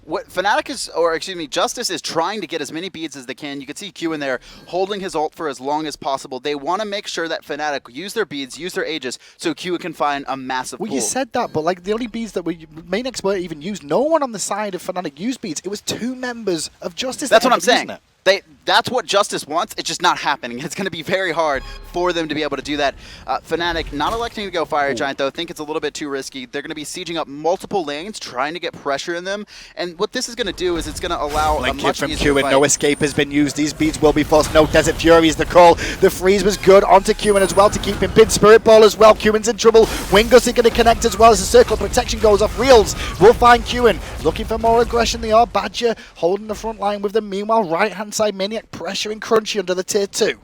What Fnatic is, or excuse me, JusTus is trying to get as many beads as they can. You can see Qiwen there holding his ult for as long as possible. They want to make sure that Fnatic use their beads, use their Aegis, so Qiwen can find a massive pool. Well, you said that, but like the only beads that maniaKK were even used, no one on the side of Fnatic used beads. It was 2 members of JusTus. That's what I'm saying. That's what JusTus wants. It's just not happening. It's going to be very hard for them to be able to do that. Fnatic not electing to go Fire Giant, though. Think it's a little bit too risky. They're going to be sieging up multiple lanes, trying to get pressure in them. And what this is going to do is it's going to allow a much easier Qiwen. fight. No escape has been used. These beads will be forced. No Desert Fury is the call. The freeze was good onto Qiwen as well to keep him pinned. Spirit Ball as well. Qiwen's in trouble. Wingus are going to connect as well as the circle of protection goes off. Realzx will find Qiwen. Looking for more aggression. They are. Badgah holding the front line with them. Meanwhile, right-hand side, maniaKK pressuring Crunchy under the tier 2.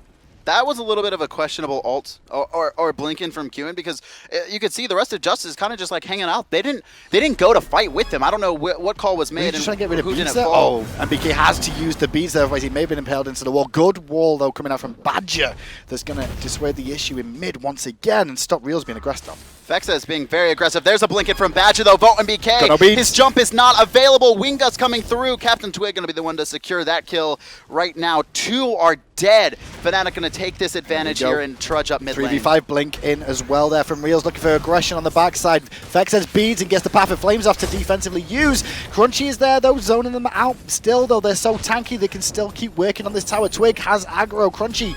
That was a little bit of a questionable ult or blink in from Qiwen, because you could see the rest of JusTus kind of just like hanging out. They didn't go to fight with them. I don't know what call was made and trying to get rid of who beads didn't there? fall. Oh, and MBK has to use the beads there, otherwise he may have been impaled into the wall. Good wall though coming out from Badgah that's going to dissuade the issue in mid once again and stop Realzx being aggressed on. Fexez being very aggressive. There's a blinket from Badgah though. VoteNBK. His jump is not available. Wingdust coming through. Captain Twig going to be the one to secure that kill right now. 2 are dead. Fnatic going to take this advantage here and trudge up mid lane. 3v5 blink in as well there from Realzx, looking for aggression on the backside. Fexez beads and gets the Path of Flames off to defensively use. Crunchy is there though, zoning them out. Still though, they're so tanky they can still keep working on this tower. Twig has aggro. Crunchy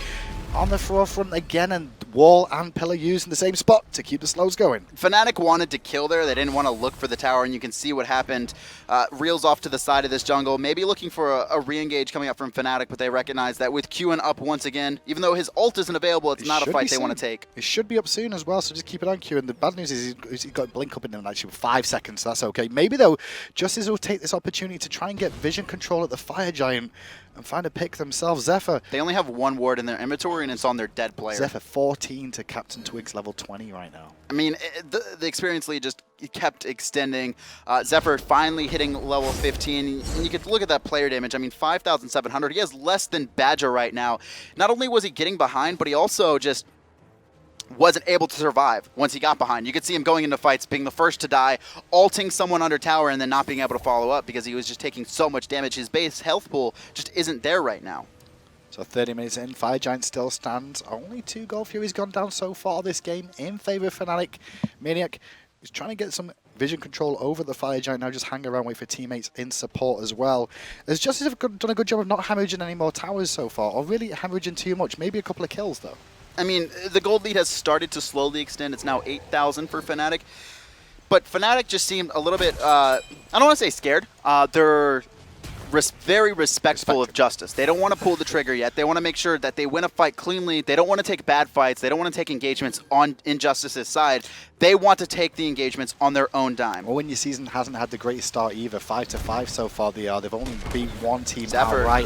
on the forefront again, and wall and pillar used in the same spot to keep the slows going. Fnatic wanted to kill there. They didn't want to look for the tower, and you can see what happened. Realzx off to the side of this jungle, maybe looking for a re-engage coming up from Fnatic, but they recognize that with Qiwen up once again, even though his ult isn't available, it's not a fight they want to take. It should be up soon as well, so just keep it on Qiwen. The bad news is he's got blink up in him actually 5 seconds, so that's okay. Maybe though, JusTus will take this opportunity to try and get vision control at the Fire Giant and find a pick themselves. Xephyr. They only have 1 ward in their inventory, and it's on their dead player. Xephyr 14 to Captain Twig's level 20 right now. I mean, the experience lead just kept extending. Xephyr finally hitting level 15. And you could look at that player damage. I mean, 5,700. He has less than Badgah right now. Not only was he getting behind, but he also just wasn't able to survive once he got behind. You could see him going into fights, being the first to die, ulting someone under tower, and then not being able to follow up because he was just taking so much damage. His base health pool just isn't there right now. So 30 minutes in, Fire Giant still stands. Only 2 Gold Furies gone down so far this game in favor of Fnatic. maniaKK is trying to get some vision control over the Fire Giant now, just hang around, wait for teammates in support as well. Has JusTus done a good job of not hemorrhaging any more towers so far, or really hemorrhaging too much? Maybe a couple of kills though. I mean, the gold lead has started to slowly extend. It's now 8,000 for Fnatic. But Fnatic just seemed a little bit, I don't want to say scared. They're very respectful of JusTus. They don't want to pull the trigger yet. They want to make sure that they win a fight cleanly. They don't want to take bad fights. They don't want to take engagements in JusTus's side. They want to take the engagements on their own dime. Well, when your season hasn't had the greatest start either, 5-5 so far they are. They've only beat 1 team outright.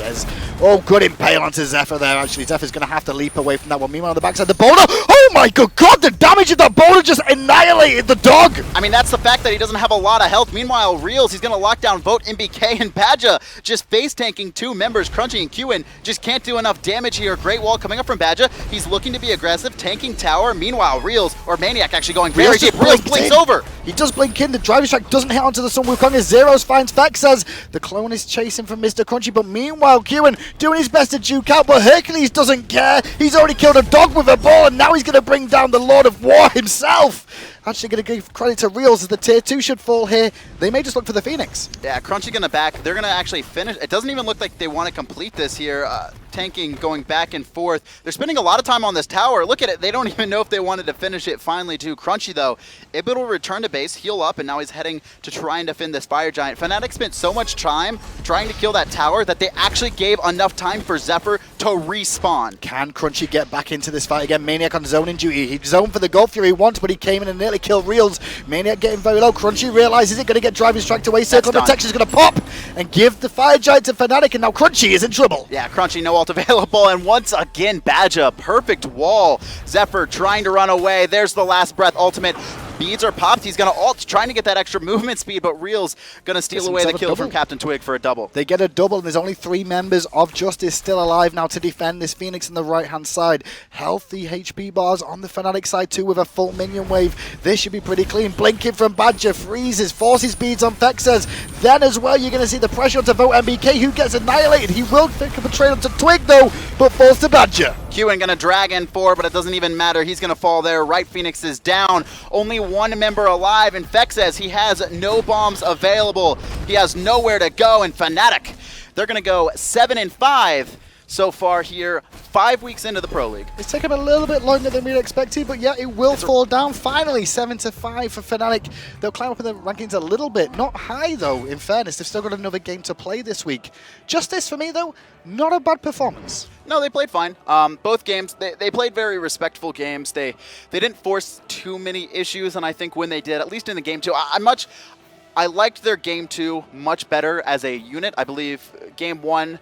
Oh, good impale onto Xephyr there, actually. Zephyr's going to have to leap away from that one. Meanwhile, on the backside, the boulder. Oh my good God, the damage of that boulder just annihilated the dog. I mean, that's the fact that he doesn't have a lot of health. Meanwhile, Realzx, he's going to lock down VoteNBK and Badgah, just face tanking 2 members. Crunchy and Qiwen just can't do enough damage here. Great wall coming up from Badgah. He's looking to be aggressive, tanking tower. Meanwhile, Realzx, or maniaKK actually going very deep. Realzx blinks over. He does blink in. The driver strike doesn't hit onto the sun. Wukong as Zyrhoes finds Fexez. The clone is chasing from MrCrunchy, but meanwhile, Qiwen doing his best to juke out, but Hercules doesn't care. He's already killed a dog with a ball, and now he's going to bring down the Lord of War himself. Actually going to give credit to Realzx as the tier 2 should fall here. They may just look for the Phoenix. Yeah, Crunchy going to back. They're going to actually finish. It doesn't even look like they want to complete this here. Tanking, going back and forth. They're spending a lot of time on this tower. Look at it. They don't even know if they wanted to finish it finally too. Crunchy, though, able to return to base, heal up, and now he's heading to try and defend this Fire Giant. Fnatic spent so much time trying to kill that tower that they actually gave enough time for Xephyr to respawn. Can Crunchy get back into this fight again? maniaKK on zoning duty. He zoned for the Gold Fury once, but he came in and nearly killed Realzx. maniaKK getting very low. Crunchy realizes it, going to get driving strike away. Circle protection is going to pop and give the Fire Giant to Fnatic, and now Crunchy is in trouble. Yeah, Crunchy, no ult available, and once again, Badgah, perfect wall. Xephyr trying to run away. There's the last breath ultimate. Beads are popped. He's going to ult, trying to get that extra movement speed, but Realzx going to steal away the kill from Captain Twig for a double. They get a double, and there's only 3 members of JusTus still alive now to defend this Phoenix on the right-hand side. Healthy HP bars on the Fnatic side too with a full minion wave. This should be pretty clean. Blinking from Badgah, freezes, forces beads on Fexez. Then as well, you're going to see the pressure onto VoteNBK, who gets annihilated. He will pick up a trade onto Twig, though, but falls to Badgah. Qiwen going to drag in 4, but it doesn't even matter. He's going to fall there. Right Phoenix is down. Only 1 member alive, and Fexez, he has no bombs available. He has nowhere to go, and Fnatic, they're going to go 7-5 so far here, 5 weeks into the Pro League. It's taken a little bit longer than we'd expected, but yeah, it will fall down. Finally, 7-5 for Fnatic. They'll climb up in the rankings a little bit. Not high, though, in fairness. They've still got another game to play this week. JusTus, for me, though, not a bad performance. No, they played fine. Both games, they played very respectful games. They didn't force too many issues, and I think when they did, at least in the game 2, I liked their game 2 much better as a unit. I believe game 1,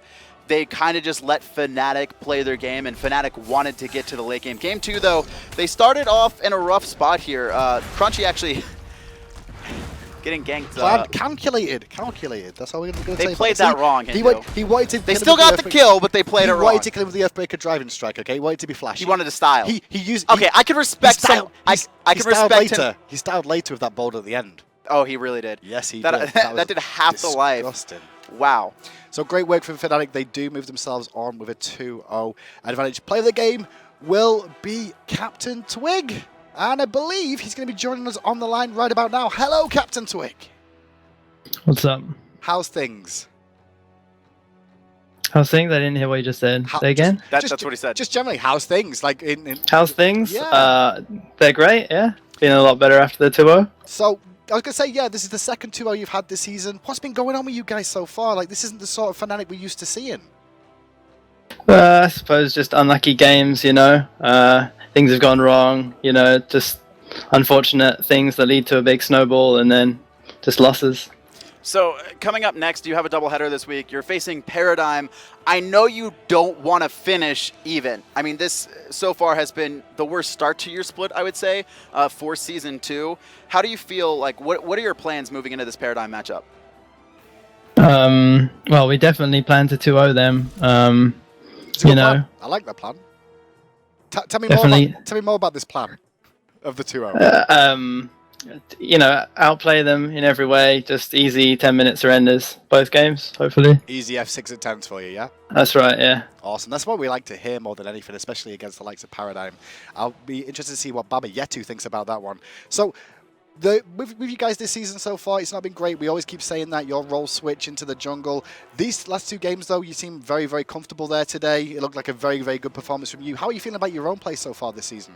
they kind of just let Fnatic play their game, and Fnatic wanted to get to the late game. Game 2, though, they started off in a rough spot here. Crunchy actually getting ganked. Calculated. That's how we're going to say. They played that wrong. He wanted to. They still got the kill, but they played it wrong. He wanted to kill him with the Earthbreaker driving strike. Okay, he wanted to be flashy. He wanted to style. He used. Okay, I can respect some. I can respect him. He styled later with that bolt at the end. Oh, he really did. Yes, he did. That did half the life. Disgusting. Wow. So great work from Fnatic. They do move themselves on with a 2-0 advantage. Play of the game will be Captain Twig. And I believe he's going to be joining us on the line right about now. Hello, Captain Twig. What's up? How's things? How's things? I didn't hear what you just said. Say again? That's what he said. Just generally, how's things? Like in How's things? Yeah. They're great, yeah. Feeling a lot better after the 2-0. So, I was going to say, yeah, this is the second 2-0 you've had this season. What's been going on with you guys so far? Like, this isn't the sort of Fnatic we're used to seeing. I suppose just unlucky games, you know. Things have gone wrong, you know, just unfortunate things that lead to a big snowball and then just losses. So, coming up next, you have a doubleheader this week. You're facing Paradigm. I know you don't want to finish even. I mean, this so far has been the worst start to your split, I would say, for Season 2. How do you feel? Like, what are your plans moving into this Paradigm matchup? Well, we definitely plan to 2-0 them. You know, plan. I like that plan. Tell me more about this plan of the 2-0. You know, outplay them in every way. Just easy 10-minute surrenders, both games, hopefully. Easy F6 at 10s for you, yeah? That's right, yeah. Awesome. That's what we like to hear more than anything, especially against the likes of Paradigm. I'll be interested to see what Baba Yetu thinks about that one. So, with you guys this season so far, it's not been great. We always keep saying that, your role switch into the jungle. These last 2 games, though, you seem very, very comfortable there today. It looked like a very, very good performance from you. How are you feeling about your own play so far this season?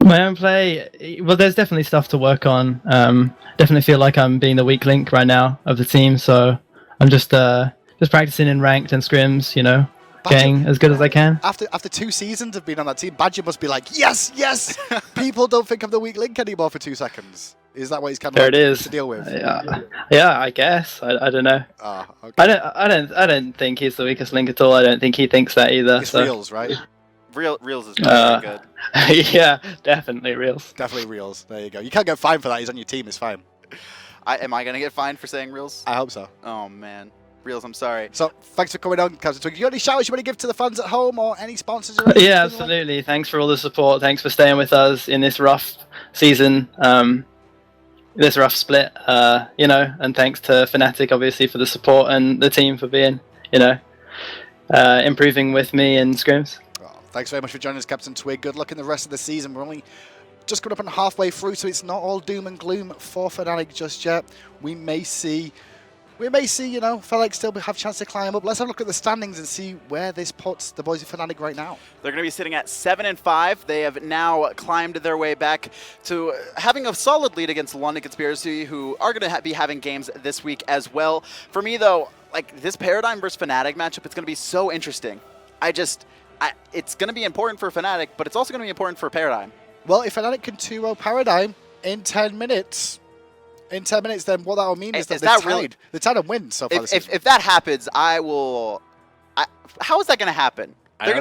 My own play, well, there's definitely stuff to work on. Definitely feel like I'm being the weak link right now of the team, so I'm just practicing in ranked and scrims, you know, getting as good as I can. After 2 seasons of being on that team, Badgah must be like, yes, yes! People don't think I'm the weak link anymore for 2 seconds. Is that what he's kind of to deal with? Yeah, I guess. I don't know. Okay. I don't think he's the weakest link at all. I don't think he thinks that either. It's Realzx, right? Realzx is very good. Yeah, definitely Realzx. Definitely Realzx. There you go. You can't get fined for that. He's on your team. It's fine. Am I going to get fined for saying Realzx? I hope so. Oh, man. Realzx, I'm sorry. So, thanks for coming on, Captain Twig. You got any shout outs you want to give to the fans at home or any sponsors? Or yeah, absolutely. Thanks for all the support. Thanks for staying with us in this rough season, this rough split, you know, and thanks to Fnatic, obviously, for the support and the team for being, you know, improving with me in scrims. Thanks very much for joining us, Captain Twig. Good luck in the rest of the season. We're only just coming up and halfway through, so it's not all doom and gloom for Fnatic just yet. We may see, you know, Fnatic still have a chance to climb up. Let's have a look at the standings and see where this puts the boys of Fnatic right now. They're going to be sitting at 7-5. They have now climbed their way back to having a solid lead against London Conspiracy, who are going to be having games this week as well. For me, though, like this Paradigm versus Fnatic matchup, it's going to be so interesting. It's going to be important for Fnatic, but it's also going to be important for Paradigm. Well, if Fnatic can 2-0 Paradigm in 10 minutes, then what that will mean is that they're tied. Really, they're tied and win so far this season. If that happens, how is that going to happen? I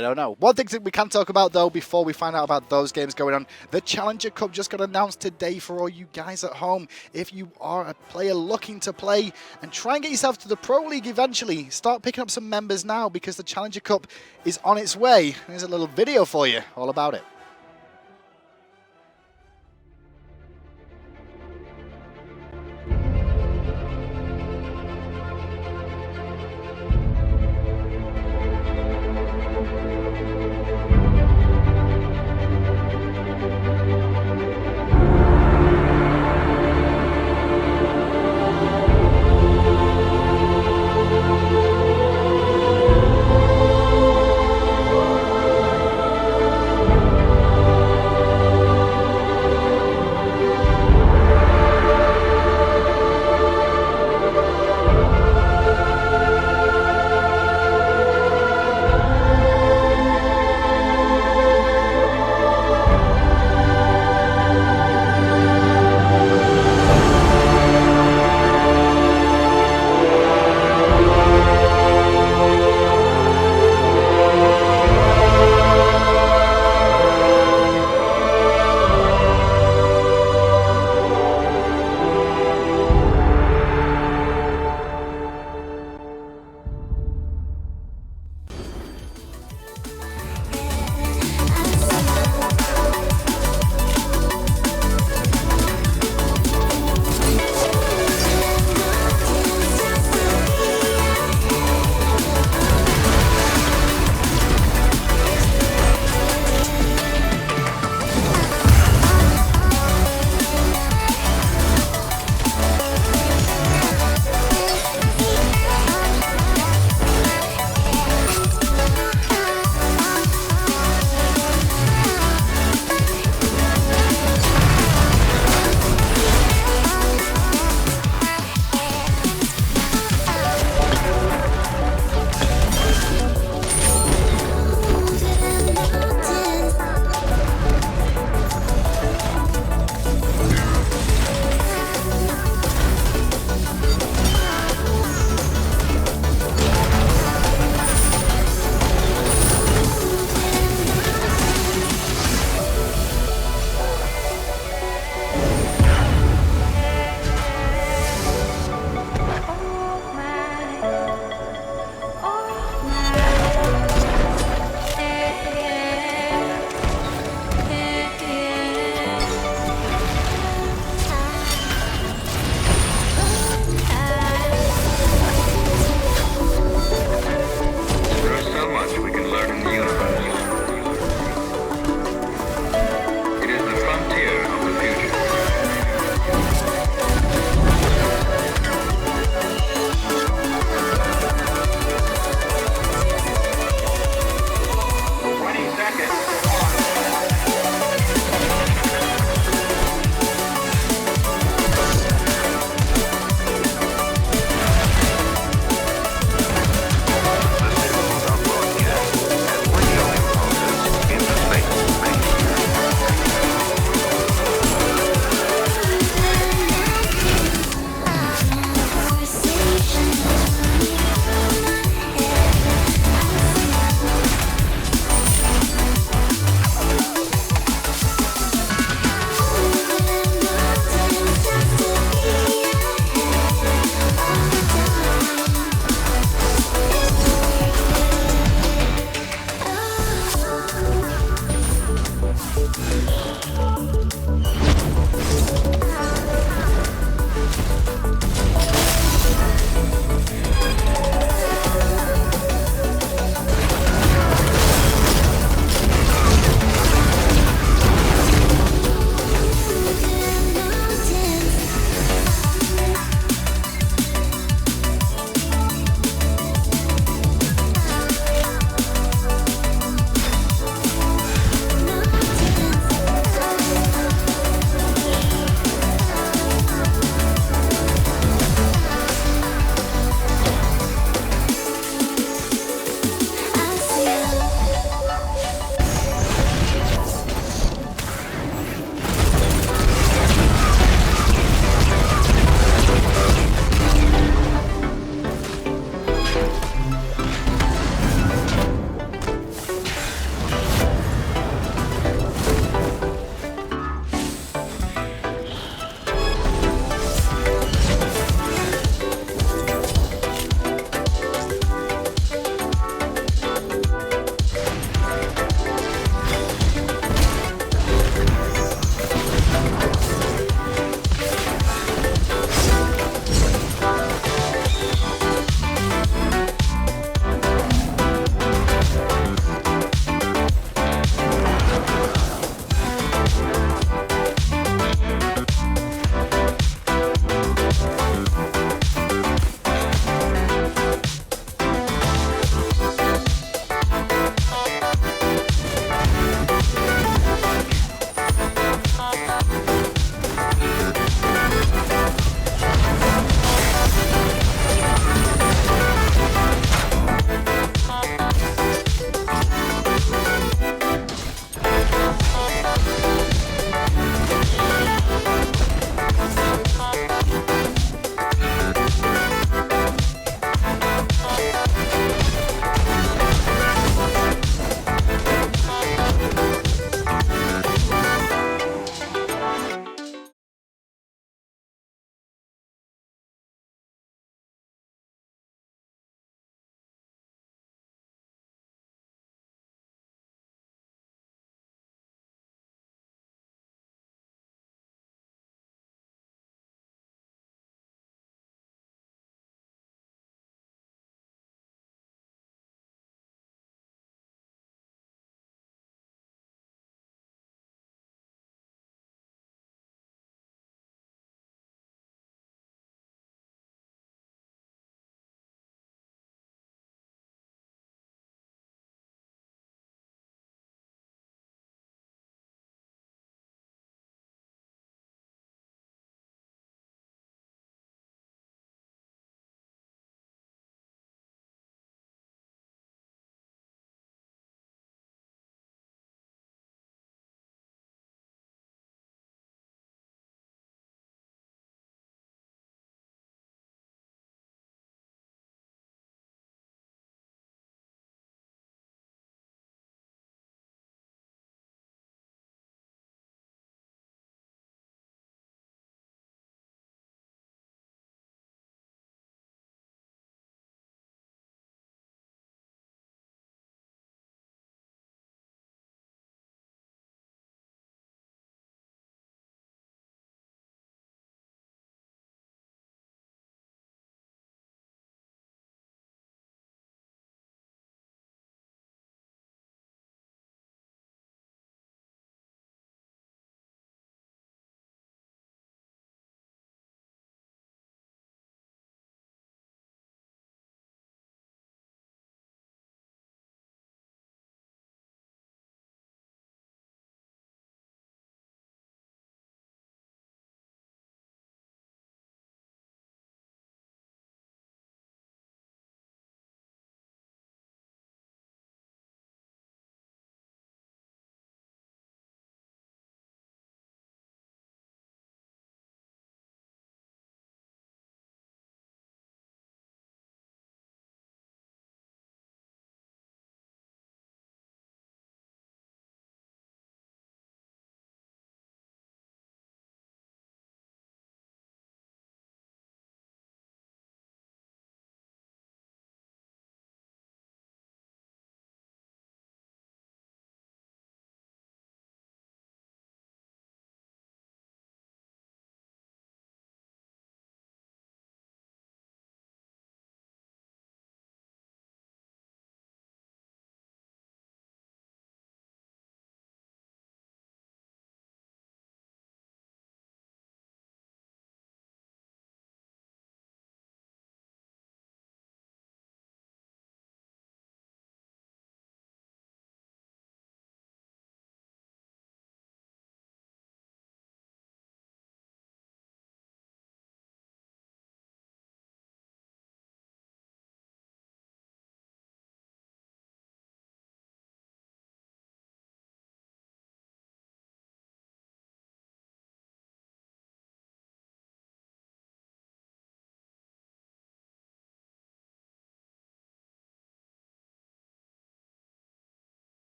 don't know. One thing that we can talk about, though, before we find out about those games going on, the Challenger Cup just got announced today for all you guys at home. If you are a player looking to play and try and get yourself to the Pro League eventually, start picking up some members now because the Challenger Cup is on its way. Here's a little video for you all about it.